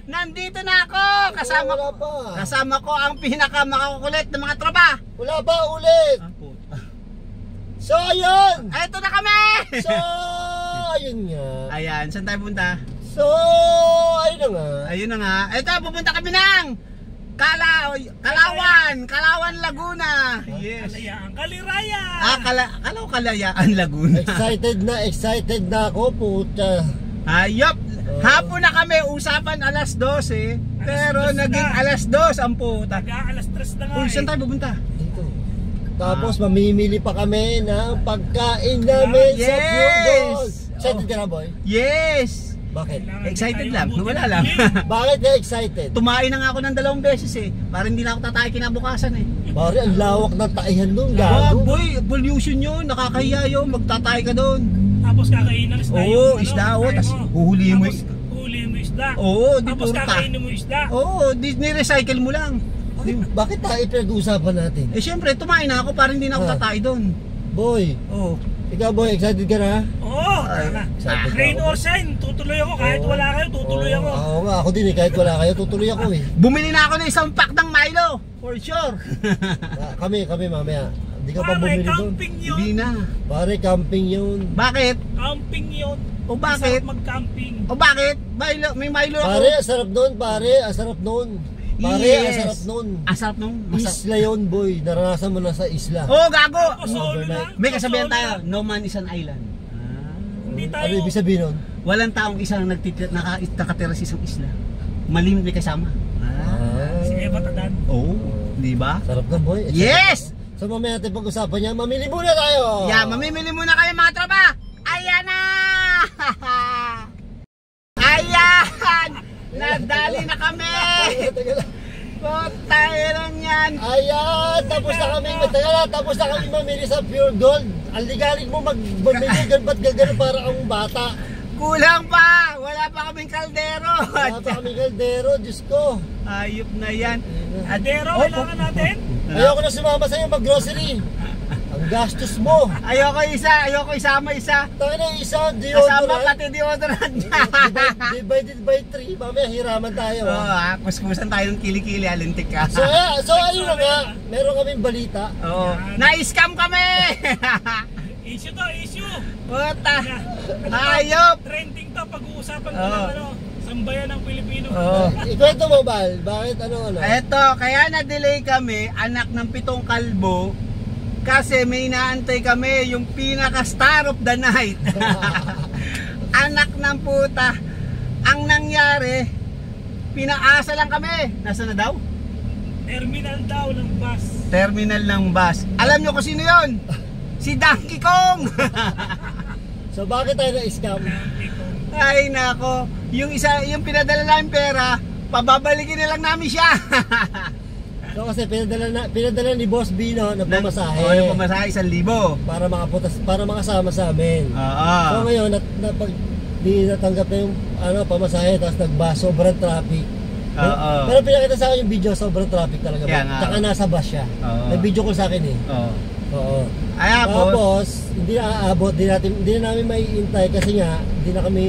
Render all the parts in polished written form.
Nandito na ako! Kasama ko ang pinakamakakulit ng mga tropa! Wala ba ulit? So, ayun! Ito na kami! So, ayun nga. Ayan, saan tayo punta? So, ayun na nga. Ayun na nga. Ito, pupunta kami ng Kalawan, Laguna. Yes. Kalayaan, Kaliraya. Kalayaan, Laguna. Excited na ako, puta. Ayop. Hapon na kami, usapan alas 12. Pero naging alas 2 ang puta. Alas 3 na nga. Saan tayo pupunta? Dito. Tapos mamimili pa kami ng pagkain namin sa Pure Gold. Excited ka na, boy? Yes. Bakit? Excited lang, wala lang. Bakit ka excited? Tumain na nga ako ng 2 beses eh. Para hindi na ako tatay kinabukasan eh. Pare, ang lawak ng taihan doon, Oh, gago. boy, pollution yun. Nakakahiya yun. Magtatay ka doon. Tapos kakainin ng isda. Oo, isda. Tapos huhulihin mo. Huhulihin mo isda. Oo, di tapos purta. kakainin mo isda. Oo, ni-recycle mo lang. Bakit tayo pinag-uusapan natin? Eh syempre, tumain na ako para hindi na ako tatay doon. Boy, Oo. ikaw boy, excited ka na? Oo, excited rain ako. or shine, tutuloy ako. Kahit wala kayo, tutuloy ako. Oo nga, ako din eh. Kahit wala kayo, tutuloy ako eh. Bumili na ako ng 1 pack ng Milo. For sure. Kami mamaya. Hindi ka pa Pare, bumili doon. camping yun. Hindi na. Pare, camping yun. Bakit? Camping yun. O bakit? Masarap mag-camping. O bakit? Milo, may Milo ako. Pare, ang sarap nun. Pare, ang sarap nun. Pare, Yes. ang sarap nun. Asarap nung Isla yun, boy. Naranasan mo na sa isla. Oh, gago. Solo lang. May kasabihan Solo tayo, lang. no man is an island. Hindi tayo. Ano ibig sabihin nun? Walang taong isang nakatira sa isang isla. Malimit may kasama. Si Eva Tadan. Oh, di ba? Sarap na, boy. Yes! So mamaya natin pag-usapan niya. Mamili muna tayo. Yeah, mamimili muna kayo mga tropa. Ayan na! Ayan! Nadali na kami! Putay lang yan! Ayan, tapos na kami mamili sa Pure Gold. Ang ligalig mo magbumili gan ba't gagano para ang bata. Kulang pa! Wala pa kaming kaldero! Wala pa kami kaldero, Diyos ko. Ayop na yan. Adero, kailangan natin. Ayoko na sumama sa'yo mag-grocery. Ang gastos mo. Ayoko isama isa. Tayo na isa, Kasama deodorant. pati deodorant niya. Divided by 3, mamaya hiraman tayo. Oo, kuskusan tayo ng kilikili, alintik ka. So ayun na nga, meron kaming balita. Oo. Na-scam kami! Issue to, issue. Puta! Ayop! Trending to, pag-uusapan ko Oo. ng sambayan ng Pilipino. Oo. Ikwento mo, Bal, bakit ano? Eto, kaya na-delay kami, anak ng 7 kalbo, kasi may inaantay kami yung pinaka-star of the night. Anak ng puta. Ang nangyari, pinaasa lang kami. Nasaan na daw? Terminal daw ng bus. Terminal ng bus. Alam nyo kung sino yun? Si Donkey Kong! So bakit tayo na-scam? Ay nako, yung pinadala namin pera, pababalikin na lang namin siya. So kasi pinadala ni Boss Bino na pamasahe. Oo, yung pamasahe 1,000. Para makasama sa amin. Oo. So ngayon, pag di natanggap na yung pamasahe, tapos sobrang traffic. Oo. Pero pinakita sa akin yung video, sobrang traffic talaga. Kaya nga. Tsaka nasa bus siya. Oo. Nag-video call sa akin eh. Oo. Oo. Ay, Tapos, hindi na aabot, hindi na namin maiintay kasi nga, hindi na kami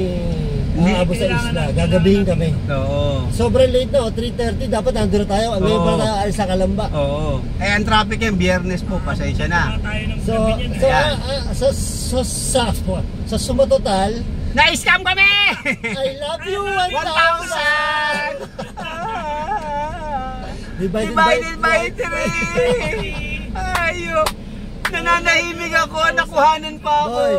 aabot sa isla. Gagabihin kami. Oo. Sobrang late na, 3:30, dapat nandun na tayo. Ang ngayon pa tayo alis sa Kalamba. Oo. Eh, ang traffic yung biyernes po, pasensya na. Tayo ng So, gabi niyan. sa suma total, Na-scam kami! I love you 1,000! 1,000! Divided by 3! Ayop! Nananahimik ako, nakuhanan pa ako. Boy,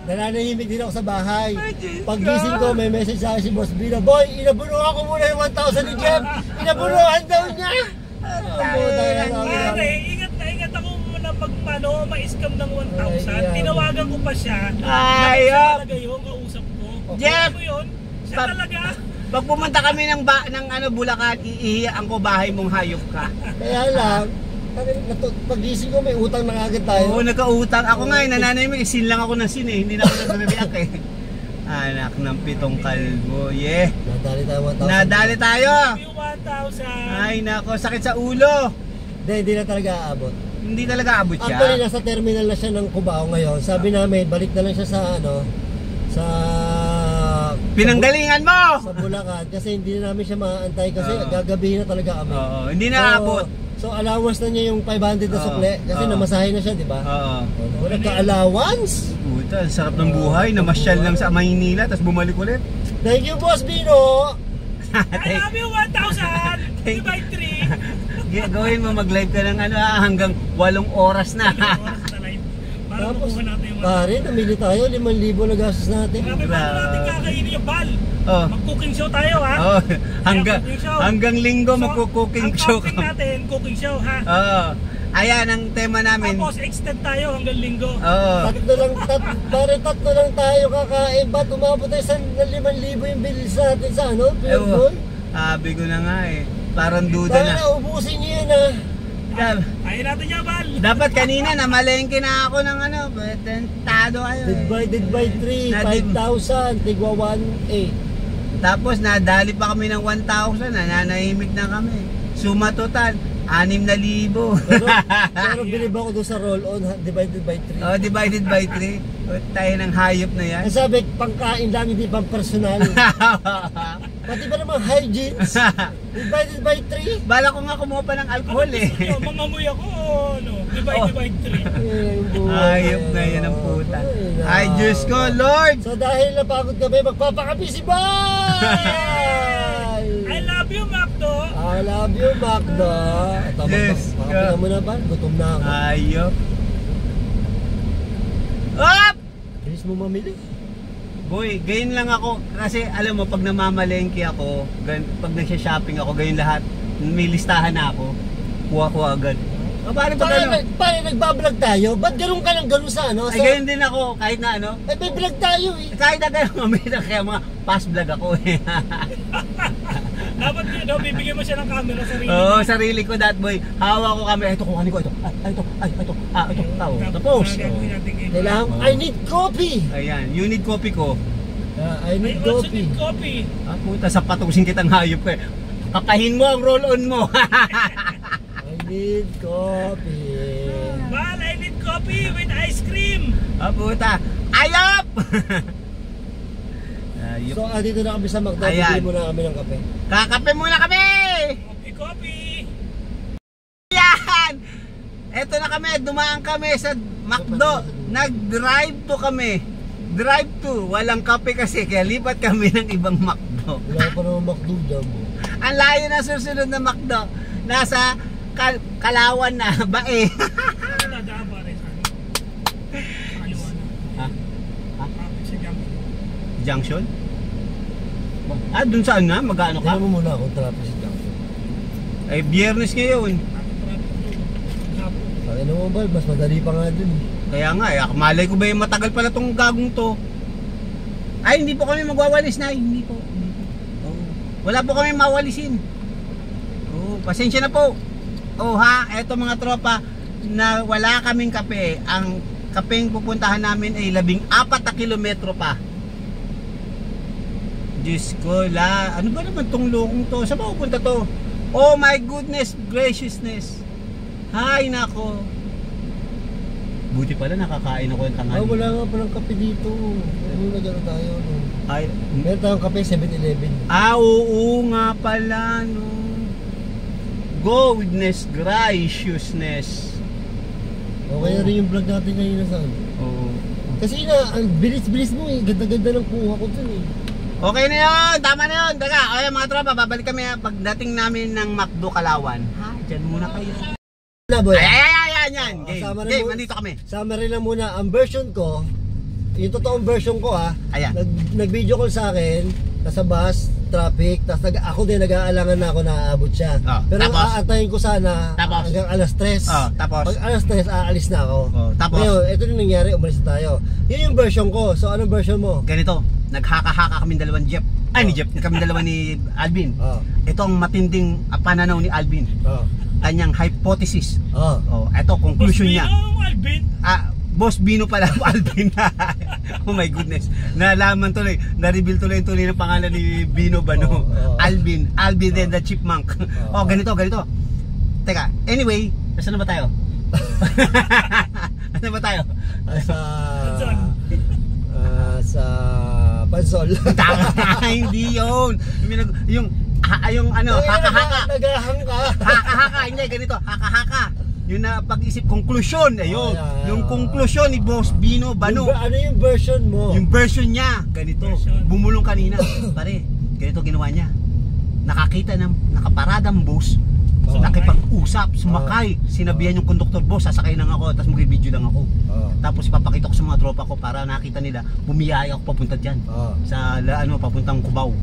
nananahimik din ako sa bahay. Ay, Diyos Paggising ko. ko, may message sa akin si Boss Bino, Boy, inabunuhan ko muna yung 1,000 ni Jeff. Inabunuhan daw niya. Ingat ako muna pag ma-scam ng 1,000. Ay, Tinawagan ko pa siya. Ayop. Siya talaga yung kausap ko. Jeff! Ano yun? Siya Pag- talaga. Pag pumunta kami ng Bulacan, iihiyaan ko bahay mong hayop ka. Kaya lang, paggising ko, may utang na agad tayo. Oo, nagkautang. Ako nga, nananahimik, sin lang ako ng sin eh. Hindi na ako nagre-react eh. Anak ng 7 kalbo, yeah. Nadali tayo 1,000. Nadali tayo. Yung 1,000. Ay nako, sakit sa ulo. Hindi na talaga aabot. Hindi talaga abot siya. Actually, nasa terminal na siya ng Cubao ngayon. Sabi namin, balik na lang siya sa sa Pinanggalingan mo! Sa Bulacan kasi hindi na namin siya maaantay kasi Oo. gagabihin na talaga kami. Oo, hindi na abot. So allowance na niya yung 500 na Oo. sukle kasi Oo. namasahe na siya, di ba? Oo. Wala ka-allowance. Puta, ang sarap ng buhay. Namasyal lang sa Maynila, tapos bumalik ulit. Thank you, Boss Bino. I love you 1,000 divide 3. Gawin mo, mag-live ka ng hanggang 8 oras na. Oras na live. Para Tapos, makuha natin yung pare, namili tayo, 5,000 na gastos natin. Grabe, paano natin kakainin yung bal? Oh. Mag-cooking show tayo, ha? Oh, hanggang Cooking show. hanggang linggo So, magko-cooking ang show topic ka. natin, cooking show, ha? Oh. Ayan ang tema namin. Tapos, extend tayo hanggang linggo. Oh. Tatlo lang tayo kakain. Ba't umabot tayo sa 5,000 yung bilis natin sa ano? Ewan. Pinagol? Sabi ko na nga eh. Parang duda Para na. na, ubusin niyo yan ah. Ayaw natin yung bal. Dapat kanina namalengke na ako ng tentado kayo eh. Divided by 3, Nadim- 5,000, tigwa 1,800. Tapos nadali pa kami ng 1,000, nananahimik na kami. Suma total, 6,000. Pero bilib ako doon sa roll-on, divided by 3. Oh, divided by 3. Tayo ng hayop na yan. Ang sabi, pangkain lang, hindi pang personal. Pati ba naman hygienes? Divided by 3? Bala ko nga kumuha pa ng alcohol eh. Mangamoy ako, ano? Divide 3. Hayop na yan ang puta. Ay, Diyos ko, Lord! So dahil napagod kami, magpapakapi si Bal! I love you, Macdo. I love you, Magda. Yes, Pakapi na mo na ba? Gutom na ako. Hayop. Up! Bilis mo mamili. Boy, gayon lang ako. Kasi alam mo, pag namamalengke ako, pag nagsha-shopping ako, gayon lahat, may listahan na ako. Kuha ko agad. O, paano pag ano? Paano nagbablog tayo? Ba't ganun ka ng ganun sa ano? Ay, gayon din ako, kahit na ano. Ay, may vlog tayo eh. Kahit na gano'n, mamaya kaya mga past vlog ako eh. Dapat yun, bibigyan mo siya ng camera sarili. Oo, sarili ko that boy. Hawa ko kami. Ito, kuhanin ko ito. Ito. Tapos. Kailangan, I need coffee. Ayan, you need coffee ko. I need coffee. Coffee. Ah, puta, sa patusin kitang hayop ko eh. Kakahin mo ang roll-on mo. I need coffee. Bal, I need coffee with ice cream. Ah, puta. Ayop! Ayop. So, dito na kami sa Magda. Ayan. Bibili muna kami ng kape. Kakape muna kami! Coffee. Yan! Eto na kami, dumaan kami sa McDo. Nag-drive to kami. Drive to. Walang kape kasi, kaya lipat kami ng ibang McDo. Wala pa naman McDo dyan mo. Ang layo na susunod na McDo. Nasa Kalawan na, bae. Dadaan pa rin. Kaliwa na. Ha? Sa junction. Junction? Ah, dun saan nga? Mag-ano ka? Tignan mo muna kung traffic si Jack. Ay, biyernes ngayon. Pakina mo ba? Mas madali pa nga dun. Kaya nga, malay ko ba yung matagal pala tong gagong to? Ay, hindi po kami magwawalis na. Hindi po. Oh. Wala po kami mawalisin. Oh, pasensya na po. Oh ha, eto mga tropa na wala kaming kape. Ang kapeng pupuntahan namin ay 14 na kilometro pa. Diyos ko, ano ba naman tong lokong to? Saan ba pupunta to? Oh my goodness, graciousness. Hay nako. Buti pala nakakain ako yung tanghali. Wala nga palang kape dito. Ano na gano'n tayo? No? Ay, Meron tayong kape, 7-Eleven. oo nga pala, no. Goodness graciousness. Okay na rin yung vlog natin ngayon saan. Oo. Kasi ang bilis-bilis mo eh. Ganda-ganda ng kuha ko dun eh. Okay na yun, tama na yun. Teka, okay mga tropa, babalik kami pagdating namin ng McDo Kalawan. Ha, dyan muna kayo. Na boy. Yan. Game, Sama rin game, mo- nandito kami. Summary lang muna. Ang version ko, yung totoong version ko ha. Ayan. Nag-video call sa akin. Nasa bus, traffic. Tapos ako din nag-aalangan na ako na aabot siya. Oh, Pero tapos? aantayin ko sana Tapos? hanggang alas 3. Oh, tapos? Pag alas 3, aalis na ako. Oh, tapos? Ngayon, ito yung nangyari. Umalis na tayo. Yun yung version ko. So, anong version mo? Ganito, naghaka-haka kami dalawang Jeff. Ay, ni Jeff, kami dalawa ni Alvin. Oh. Ito ang matinding pananaw ni Alvin. Oh. Kanyang hypothesis. Oh. Oh, ito conclusion niya. Alvin. Boss Bino pala Alvin. Oh my goodness. Nalaman tuloy, na-reveal tuloy ng pangalan ni Bino Bano. Alvin then the Chipmunk. Oh, ganito. Teka, anyway, saan na ba tayo? Ano ba tayo? Sa Pansol. Hindi yun. Yung ano, haka-haka. Nagahang ka. Haka-haka, hindi, ganito, haka-haka. Yung na pag-isip, konklusyon, ayun. Yung konklusyon ni Boss Bino Bano. Ano yung version mo? Yung version niya, ganito. Bumulong kanina. Pare, ganito ginawa niya. Nakakita ng nakaparadang bus, nakipag-usap, sumakay. Sinabihan yung conductor, boss, sasakay lang ako, tapos mag-video lang ako. Tapos ipapakita ko sa mga tropa ko para nakita nila, bumiyaya ako papunta dyan. Sa papuntang Cubao.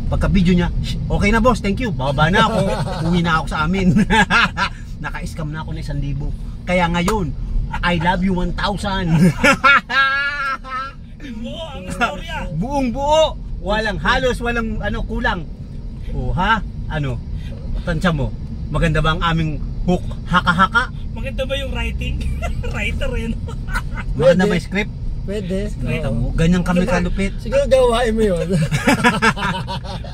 Pagka-video niya, okay na boss, thank you. Bababa na ako, uwi na ako sa amin. Naka-scam na ako ng 1,000. Kaya ngayon, I love you 1,000. Buo ang istorya. Buong buo. Halos walang kulang. O ha? Tansya mo. Maganda ba ang aming hook? Haka-haka? Maganda ba yung writing? Writer rin. Maganda ba yung script? Pwede. Kita mo, ganyan kami kalupit. Siguro gawain mo yun.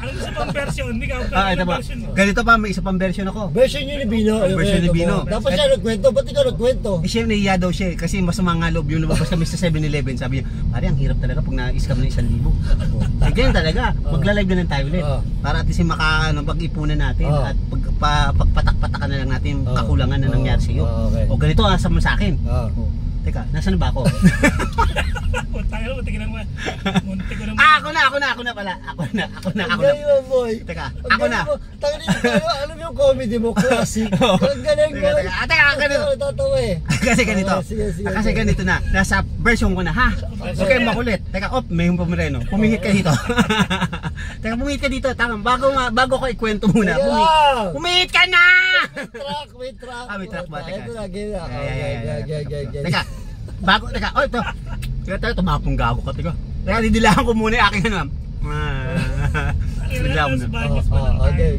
Ano isa pang version? Hindi ka Ito ba? version mo. Ganito pa, may isa pang version ako. Version yun ni Bino. Version ni Bino. Dapat siya nagkwento. Ba't ikaw nagkwento? Siya nahiya daw siya kasi masama nga loob yung lumabas kami sa 7-Eleven. Sabi niya, pare ang hirap talaga pag na-scam na 1,000. Ganyan talaga, magla-live na lang tayo ulit. Para at least pag-ipunan natin at pagpatak-patakan na lang natin yung kakulangan na nangyari sa iyo. O ganito sa akin. Teka, nasaan ba ako? Muntik ko naman. Ako na pala. Ako na. Gayon, boy. Teka, ako na. Alam mo yung comedy mo, classic. Ang galing mo. Teka, ganito. Natatawa eh. Kasi ganito. Kasi ganito na. Nasa version ko na, ha? Okay, makulit. Teka, may pumreno. Pumihit ka dito. Teka, pumihit ka dito. Tama, bago ko ikwento muna. Pumihit ka na! May truck. May truck ba? Teka. Ito na, Teka. Teka, ito. Teka, tumapong gago ka. Teka, didilahan ko muna yung aking Okay.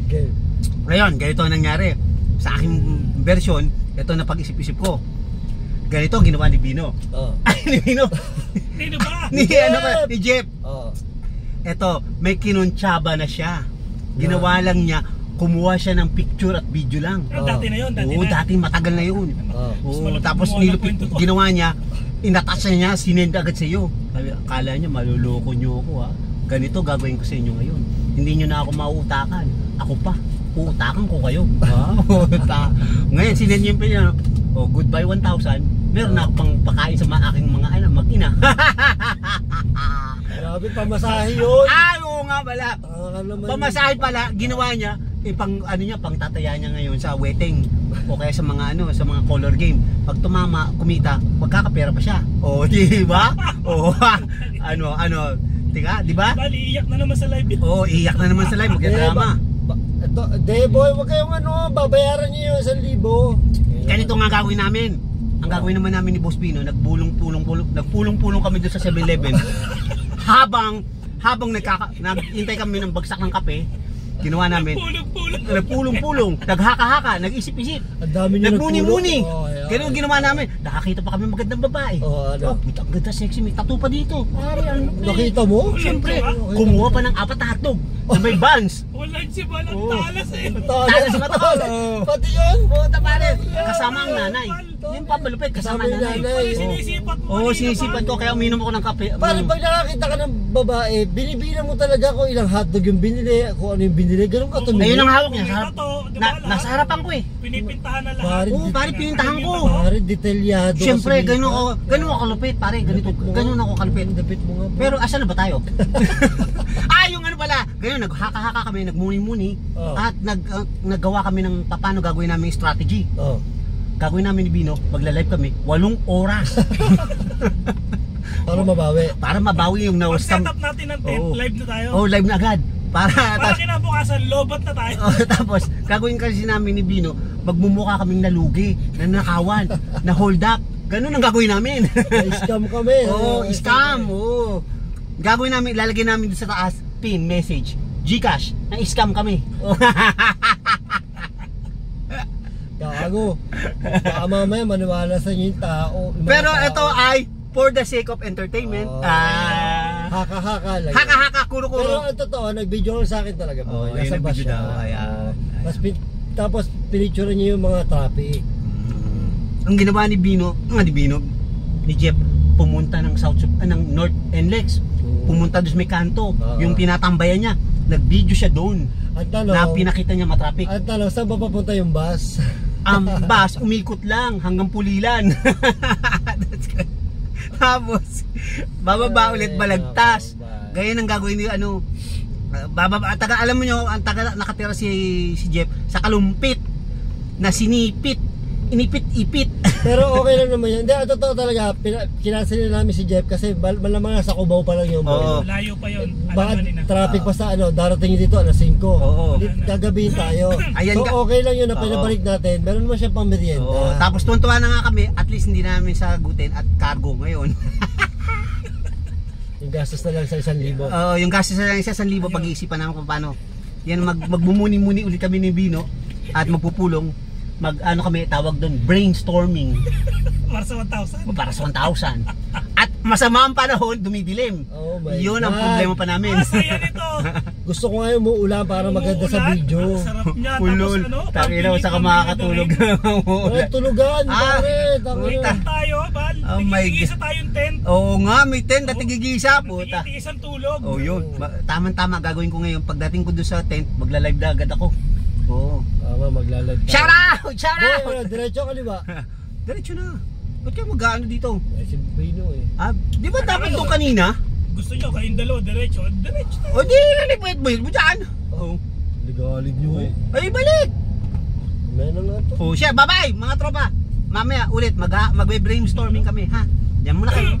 Ngayon, ganito ang nangyari. Sa aking version, ito na pag-isip-isip ko. Ganito ang ginawa ni Bino. Ni Bino. Sino ba? Ni Jeff. Ito, may kinuntsaba na siya. Ginawa lang niya, kumuha siya ng picture at video lang. Dati na yun, dati matagal na yun. Tapos ginawa niya, inatasya niya, sinend agad sa iyo. Akala niya, maluloko niyo ako ha. Ganito gagawin ko sa inyo ngayon. Hindi niyo na ako mauutakan. Ako pa, uutakan ko kayo. Ngayon, sinend niya yung pinyo. Goodbye 1,000. Meron na ako pang pakain sa aking mga mag-ina. Grabe, pamasahe yun. Oo nga pala. Pamasahe pala, ginawa niya, pang tataya niya ngayon sa wedding o kaya sa mga sa mga color game. Pag tumama, kumita, magkakapera pa siya. Di ba? Tika, di ba? Bali, iyak na naman sa live. Iyak na naman sa live, magdrama. Boy, wag kayong babayaran niyo yung 1,000. Ganito nga gagawin namin. Ang gagawin naman namin ni Boss Bino, nagpulong-pulong kami doon sa 7-Eleven. habang nag-intay kami ng bagsak ng kape, ginawa namin, nagpulong-pulong, naghaka-haka, nag-isip-isip, nagmuni-muni. Ganun ginawa namin. Nakakita pa kami magandang babae. Puta, ang ganda, sexy, may tattoo pa dito. Nakita mo? Siyempre, kumuha pa ng 4 na hotdog na may buns. Wala si Balang talas eh. Talas si Matol. Pati yun? Puta pare, kasama ang nanay. Yung papalupit, kasama ang nanay. Sinisipat mo. Sinisipat ko, kaya uminom ako ng kape. Pare, pag nakakita ka ng babae, binibilang mo talaga kung ilang hotdog yung binili, kung ano yung binili, ganun ka tumili. Ayun ang hawak niya. Nasa harapan ko eh. Pinipintahan na lahat. Pare, pinintahan ko. Pare, detalyado. Siyempre, ganun ako kalupit, pare. Ganun ako kalupit. Pero asan na ba tayo? Yung pala. Ganun, naghaka-haka kami, nagmuni-muni. At naggawa kami ng paano gagawin namin yung strategy. Gagawin namin ni Bino, magla-live kami 8 oras. Para mabawi. Para mabawi yung set up natin ng tent, live na tayo. Live na agad. Para kinabukasan, lobat na tayo. Tapos, gagawin kasi namin ni Bino, magmumukha kaming nalugi, nanakawan, na hold up. Ganun ang gagawin namin. Scam kami. Scam. Gagawin namin, lalagyan namin sa taas, pin, message, Gcash, na scam kami. Gago. Baka mamaya maniwala sa inyo yung tao. Pero ito ay for the sake of entertainment. Haka-haka lang. Haka-haka, kuro-kuro. Pero ang totoo, nag-video sa akin talaga. Nasa bus siya. Tapos pinicture niya yung mga traffic. Ang ginawa ni Bino, ni Jeff, pumunta ng North NLEX. pumunta doon sa may kanto, Oo. yung tinatambayan niya. Nag-video siya doon. Ang tanong, Na pinakita niya matraffic. ang tanong, saan ba papunta yung bus? Ang bus, umikot lang hanggang Pulilan. Tapos, bababa ulit, balagtas. Ganyan ang gagawin niyo, ano, bababa, alam mo nyo, ang taga nakatira si Jeff sa Kalumpit, na sinipit, inipit-ipit. Pero okay lang naman yun. Hindi, totoo talaga, kinansel na namin si Jeff kasi malamang nasa Cubao pa lang yung Oo. Layo pa yun. Baka Alam na. traffic pa sa ano, darating dito alas 5. Oo. Gagabihin tayo. Ayan So ka- okay lang yun na Oo. pinabalik natin. Meron naman siya pang merienda. Oo, tapos tuwan-tuwa na nga kami, at least hindi namin sagutin at cargo ngayon. Yung gastos na lang sa 1,000. Oo, yung gastos na lang isa 1,000, pag-iisipan namin kung paano. Yan, magmumuni-muni ulit kami ni Bino at magpupulong. Ano kami tawag doon, brainstorming. Para sa 1,000. Para sa 1,000. At masama ang panahon, dumidilim. Oh my Yun ang God. problema pa namin. Saya nito. Gusto ko nga yung umuulan para maganda sa Umuulan. video. Ang sarap niya. Ulol. Tapos ano, Tangina, pambiling saka kami makakatulog. Ay, tulugan, Ah, pare. puta. tayo, Bal. Oh my Tigigisa tayong tent. Oo nga, may tent na tigigisa, puta. Tigitiis ang tulog. Oh, yun. Tama-tama gagawin ko ngayon. Pagdating ko doon sa tent, magla-live na agad ako. Oo. Tama, maglalag tayo. Shout out! Shout out! Boy, diretso ka ba? Diretso na. Ba't kayo mag-ano dito? Ay, si Bino eh. Ah, di ba dapat doon kanina? Gusto nyo kayong dalawa, diretso. Diretso tayo. O di, lalipit mo dyan. Oo. Ligalig nyo eh. Ay, balik! Meron nga to. Oh, siya, bye-bye, mga tropa. Mamaya, ulit, magbe-brainstorming kami, ha? Diyan muna kayo.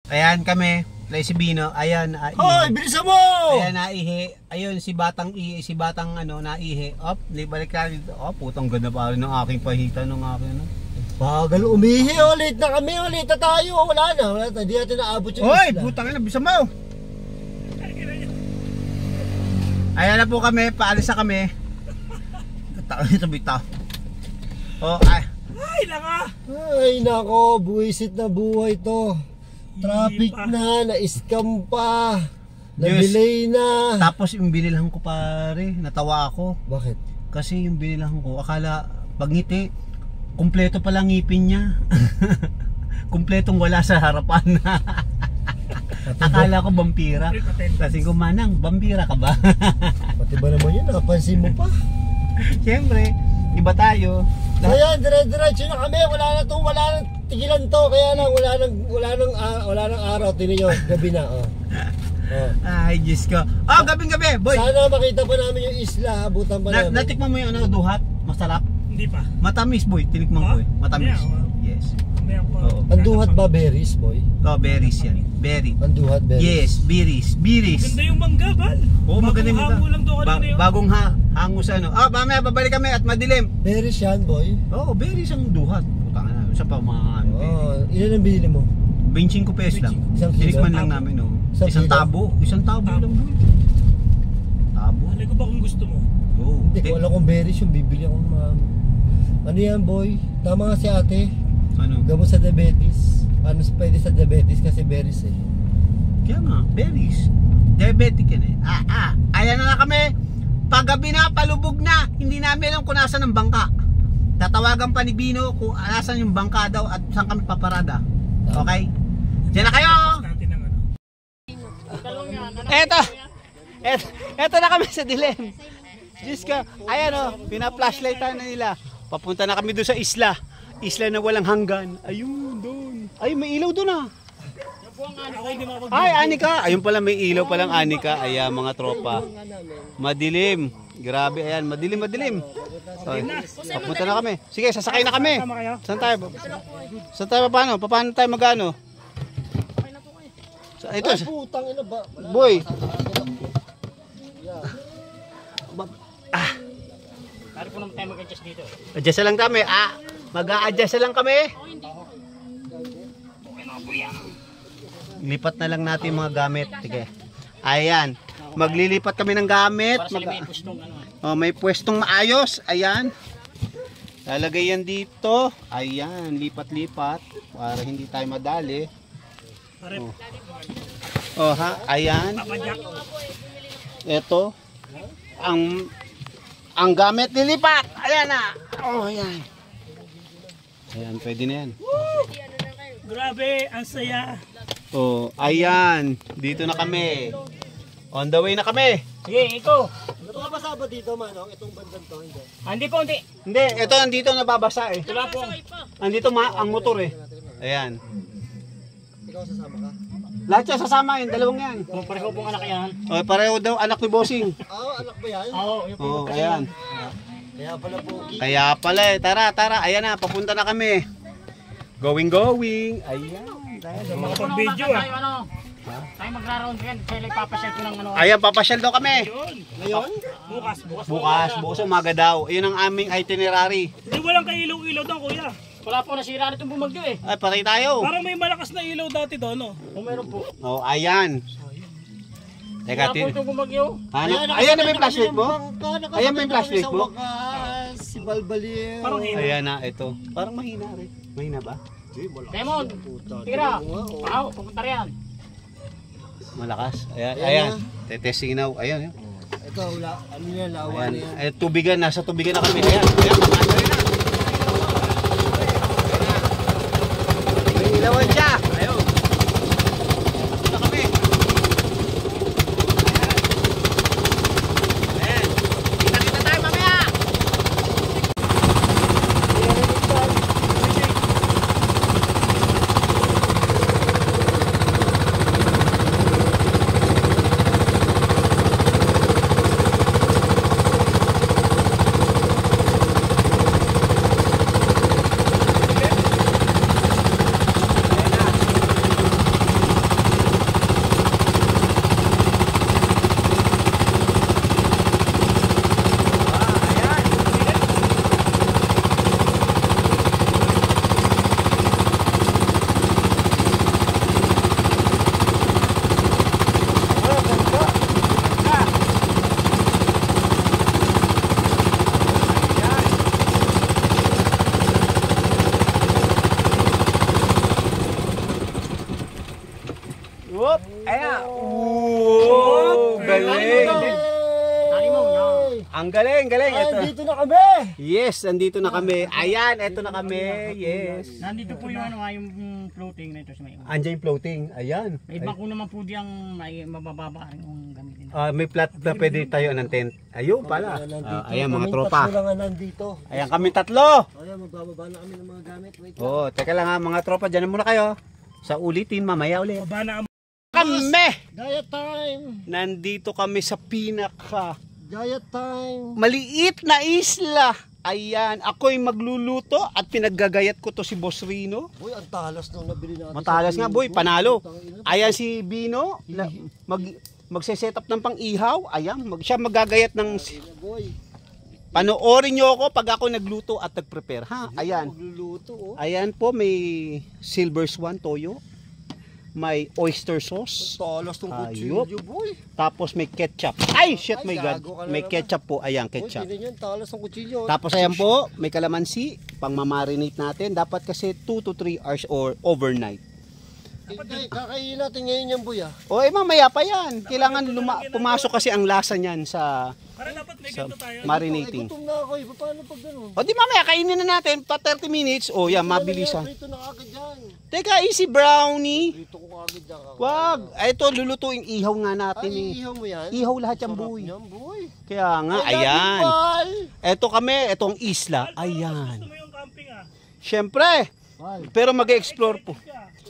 Ayan kami, si Bino, ayan, Hoy, bilisan mo! ayan, naihi. Ayun, si Batang ano, naihi. Op, balik ka dito. Oh, putang ganda pa rin ng aking pahita, ng aking, ano. Bagal umihi, ulit na kami, ulit na tayo. Wala na, hindi natin naabot yung Hoy, isla. putang ina, bisa mo. Ayan na po kami, paalis na kami. Taon ito bitaw. Oh, ay. Ay, laka. Ay, nako, buwisit na buhay to. Traffic Hindi pa. na, na-scam pa. Yes. Na-delay na. Tapos yung binilahan ko pare, natawa ako. Bakit? Kasi yung binilahan ko, akala pag ngiti, kumpleto pala ngipin niya. Kumpletong wala sa harapan. Akala ko vampira. Kasi ko, Manang, vampira ka ba? Pati ba naman yun, napansin mo pa. Siyempre, iba tayo. So yan, dire-diretso na kami. Wala nang tigilan to. Kaya lang, wala nang araw. Tingnan nyo, gabi na. Oh. Oh. Ay, Diyos ko. Oh, gabing-gabi, boy. Sana makita pa namin yung isla. Abutan pa namin. Natikman mo yung ano, duhat? Masarap? Hindi pa. Matamis, boy. Tinikman ko eh. Matamis. Yeah, Yes. Mamaya pa. Oo. Ang duhat ba berries, boy? Oh, berries yan. Berry. Ang duhat Yes, berries. berries. Berries. Ganda yung mangga, Bal. Oo, maganda yung Bagong hango lang doon kanina yun. bagong hango sa ano. Ah, mamaya babalik kami at madilim. Berries yan, boy. Oo, berries ang duhat. Putang na. Isa pa mga ano. Oh, ilan ang binili mo? 25 pesos lang. Isang kilo? Tinikman lang namin, oh. Isang kilo? Isang tabo lang, boy. Tabo. Alay ko ba kung gusto mo? Oo. Hindi ko alam kung berries yung bibili ako ng ano yan, boy? Tama nga si ate. Ano? Gamot sa diabetes. Ano pwede sa diabetes kasi berries eh. Kaya nga, berries. Diabetic yan eh. Ayan na kami. Paggabi na, palubog na. Hindi namin alam kung nasan ang bangka. Tatawagan pa ni Bino kung nasan yung bangka daw at saan kami paparada. Okay? Diyan na kayo! Natin ang ano. Eto na kami sa dilim. Diyos ka, ayan o, pina-flashlightan na nila. Papunta na kami doon sa isla. Isla na walang hanggan. Ayun, doon. Ay, may ilaw doon ah. Ako hindi makapag- Ay, Anika. Ayun pala, may ilaw palang Anika. Ayan, mga tropa. Madilim. Grabe, ayan. Madilim. Okay. Papunta na kami. Sige, sasakay na kami. Saan tayo? Saan tayo? Paano tayo mag-ano? Ito, Ay, putang ina ba? boy. Pare po naman tayo mag-adjust dito. Adjust lang kami. Mag-a-adjust lang kami. Lipat na lang natin mga gamit. Sige. Ayan. Maglilipat kami ng gamit. May pwestong maayos. Ayan. Lalagay yan dito. Ayan. Lipat-lipat. Para hindi tayo madali. Pare, Ayan. papadyak. Ito. Ang gamit lilipat. Ayan na. Ayan. Ayan, pwede na yan. Grabe, ang saya. Oh, ayan. Dito na kami. On the way na kami. Sige, ikaw. Nakabasa ba dito, Manong? Itong bandang to, hindi. Hindi po, hindi. Hindi, ito nandito nababasa eh. Wala po. Nandito ang motor eh. Ayan. Ikaw sasama ka? Lahat yan sasama yun, dalawang yan. Kung pareho pong anak yan. Oh, pareho daw anak ni Bossing. Anak ba yan? Oo, yung Oh, ayan. Kaya pala po. Kaya pala eh. Tara. Ayan na, papunta na kami. Going. Ayan. mga pag-video ah. Ano? Tayo magra-round yan. Kaya papasyal ko ng ano. Ayan, papasyal daw kami. Ngayon? Bukas. Bukas umaga daw. Yun ang aming itinerary. Hindi walang kailaw-ilaw doon, kuya. Wala po nasira nitong bumagyo eh. Ay, patay tayo. Parang may malakas na ilaw dati doon, no? Kung meron po. Oh, ayan. Teka, Wala po itong bumagyo. ayan na may flashlight mo? Ayan may flashlight mo? Si Balbalier. Parang hina. Ayan na, ito. Parang mahina rin. Mahina ba? Demon, tira. Wow, pupunta riyan. Malakas. Ayan. Tetesting now. Ayan. Ito, ano yan, lawa Ayan. na yan. Ay, tubigan. Nasa tubigan na kami. Ayan. Pamasa rin na. May ilawan siya. Ayun. Dito na kami. Ayan. Kita tayo mamaya. Whoop! Ayan! Ooh! Galing! Tali mo, yan. Ang galing! Ito. Dito na kami! Yes, andito na kami. Ayan, eto na kami. Yes. Nandito po yung ano, yung floating na ito sa may. Andiyan yung floating. Ayan. May iba ko naman po diyang may mabababa rin yung gamitin. May flat na pwede tayo ng tent. Ayun pala. Ayan mga tropa. Tatlo lang nandito. Ayan kami tatlo. Ayan, magbababa na kami ng mga gamit. Wait lang. Oh, teka lang ha mga tropa. Diyan na muna kayo. Sa ulitin mamaya ulit. Baba na ang Kami! Diet time! Nandito kami sa pinaka Diet time! maliit na isla. Ayan, ako'y magluluto at pinaggagayat ko to si Boss Rino. Uy, ang talas nung nabili natin. Matalas nga boy, panalo. Ayan si Bino, magse-set up ng pang-ihaw. Ayan, siya magagayat ng... Boy, Panoorin nyo ako pag ako nagluto at nag-prepare. Ha? Ayan. magluluto oh. Ayan po, may silver swan toyo. May oyster sauce. Talas nung Ayop. kutsilyo, boy. Tapos may ketchup. Ay, shit, my Ay, God. gago ka na May naman. ketchup po. Ayan, Boy, ketchup. tinan yan, talas ng kutsilyo. Tapos ayan po, may kalamansi. Pang mamarinate natin. Dapat kasi 2 to 3 hours or overnight. Kakainin natin ngayon yan, boy ah. O eh, mamaya pa yan. Kailangan pumasok kasi ang lasa niyan sa para dapat may ganito tayo. marinating. Ay, gutom na ako eh. Paano pag ganun? O di mamaya, kainin na natin. Pa 30 minutes. O yan, mabilisan. Prito na kagad yan. Teka, easy brownie. Prito ko kagad yan. Wag. Ito, lulutuin. Ihaw nga natin Ay, eh. iihaw mo yan? Ihaw lahat yung Sarap buhay. yan, boy. Kaya nga, Ay, ayan. Bal! Eto kami, etong isla. Ayan. Gusto mo yung camping ah? Siyempre. Bal. Pero mag-explore po.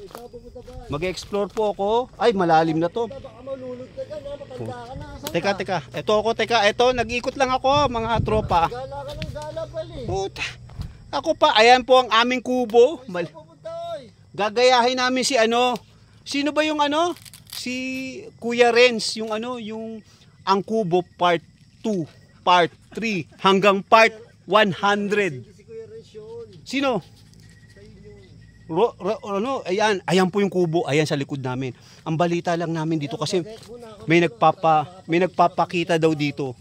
Ikaw pupunta ba? Mag-explore po ako. Ay, malalim na to. Baka malulog ka dyan ha. Matanda ka na. Saan Teka. Ito, nag-ikot lang ako, mga tropa. Gala ka ng gala, Bal eh. Puta. Ako pa, ayan po ang aming kubo. Saan pupunta oy? Gagayahin namin si ano. Sino ba yung ano? Si Kuya Renz, yung ano, yung ang kubo part 2, part 3, hanggang part 100. Si Kuya Renz yun. Sino? Sa inyo. Ayan po yung kubo, ayan sa likod namin. Ang balita lang namin dito kasi may nagpapakita daw dito.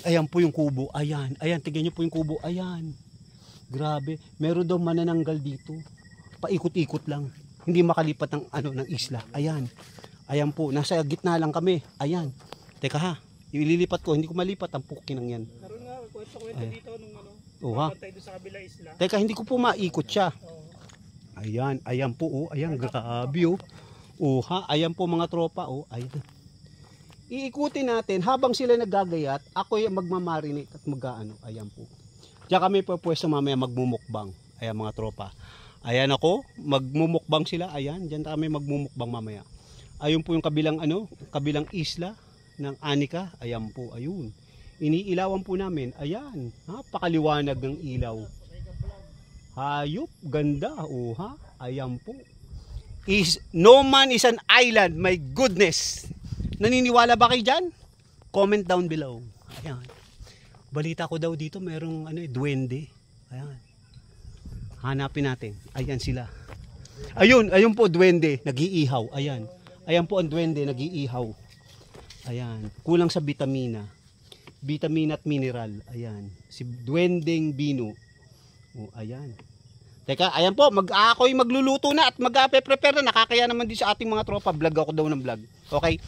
Ayan po yung kubo, ayan, tingnan niyo po yung kubo, ayan. Grabe, meron daw manananggal dito. Paikot-ikot lang. Hindi makalipat ng ng isla. Ayan. Ayan po, nasa gitna lang kami. Ayan. Teka ha, ililipat ko, hindi ko malipat ang pukinang yan. Karoon nga, kwento dito nung ano. Ha? Pantay doon sa kabila isla. Teka, hindi ko po maikot siya. Ayan po, ayan, grabe oh. Ha, ayan po mga tropa. Ayan. Iikutin natin habang sila naggagayat, ako yung magmamarinate at mag-aano. Ayan po. Diyan kami po pwesto mamaya magmumukbang. Ayan mga tropa. Ayan ako, magmumukbang sila. Ayan, diyan kami magmumukbang mamaya. Ayun po yung kabilang isla ng Anika. Ayan po, ayun. Iniilawan po namin. Ayan, napakaliwanag ng ilaw. Hayop, ganda. Ha, ayan po. No man is an island, my goodness. Naniniwala ba kayo dyan? Comment down below. Ayan. Balita ko daw dito mayroong duwende. Ayan. Hanapin natin. Ayan sila. Ayun po duwende, nag-iihaw. Ayan. Ayan po ang duwende, nag-iihaw. Ayan. Kulang sa vitamina. Vitamina at mineral. Ayan. Si duwendeng Bino. Ayan. Teka, ayan po, ako'y magluluto na at mag-prepare na. Nakakaya naman din sa ating mga tropa. Vlog ako daw ng vlog. Okay?